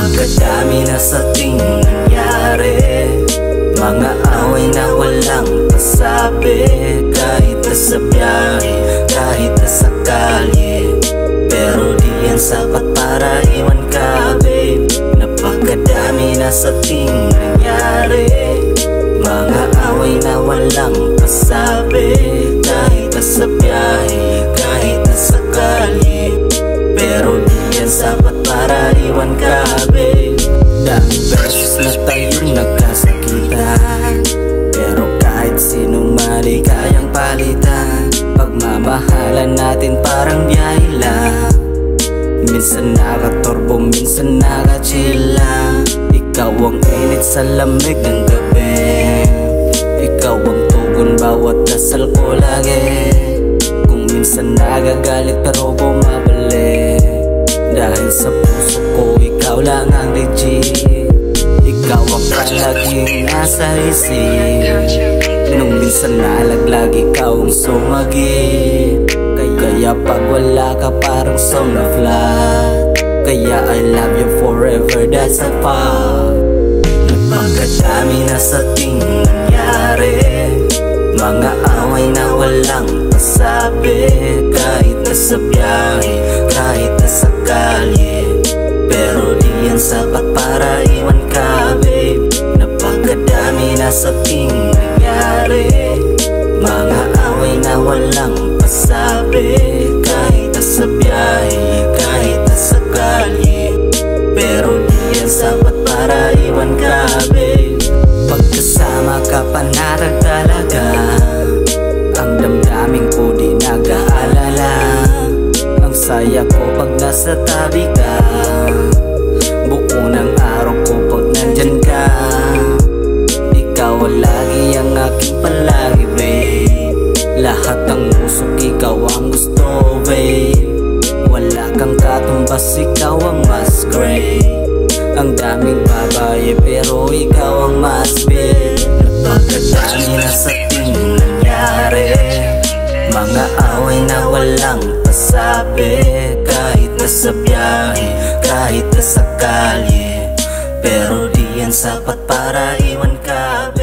Napakadami na sa ating nangyari, mga away na walang pasabi. Kahit na sa biyahe, kahit na sa kalye, pero di yan sapat para iwan ka, babe. Napakadami na sa ating nangyari, mga away na walang pasabi. Kahit na sa biyahe, kahit na sa kalye, pero di yan sapat para iwan ka, babe. Daming beses na tayong nagkasakitan, pero kahit sinong mali kayang palitan. Pagmamahalan natin parang biyahe lang, minsan nakaturbo, minsan nakachill lang. Ikaw ang init sa lamig ng gabi, ikaw ang tugon bawat dasal ko lagi. Kung minsan nagagalit pero bumabalik, dahil sa puso ko ikaw lang ang legit. Ikaw ang palaging nasa isip, nung minsan nalaglag ikaw ang sumagip. Kaya pag wala ka parang song na flat, kaya I love you forever, that's a fact. Napakadami na sa ating nangyari, mga away na walang pasabi. Kahit na sa biyahe, kahit na sa kalye, pero di yan sapat para iwan ka, babe. Napakadami na sa ating nangyari, mga away na walang pasabi. Kahit na sa biyahe, kahit na sa kalye, pero di yan sapat para iwan ka, babe. Pagkasama ka panatag talaga, ang damdamin ko di nag-aalala. Ang saya ko pag nasa tabi ka, buo ng araw ko pag nandyan ka. Ikaw lagi ang aking palagi, babe. Lahat ng usok ikaw ang gusto, babe. Wala kang katumbas, ikaw ang mas great. Ang daming babae pero ikaw ang mas big. Napakadami na sa ating nangyari, mga away na walang pasabi. Kahit na sa biyahe, kahit na sa kalye, pero di yan sapat para iwan ka, babe.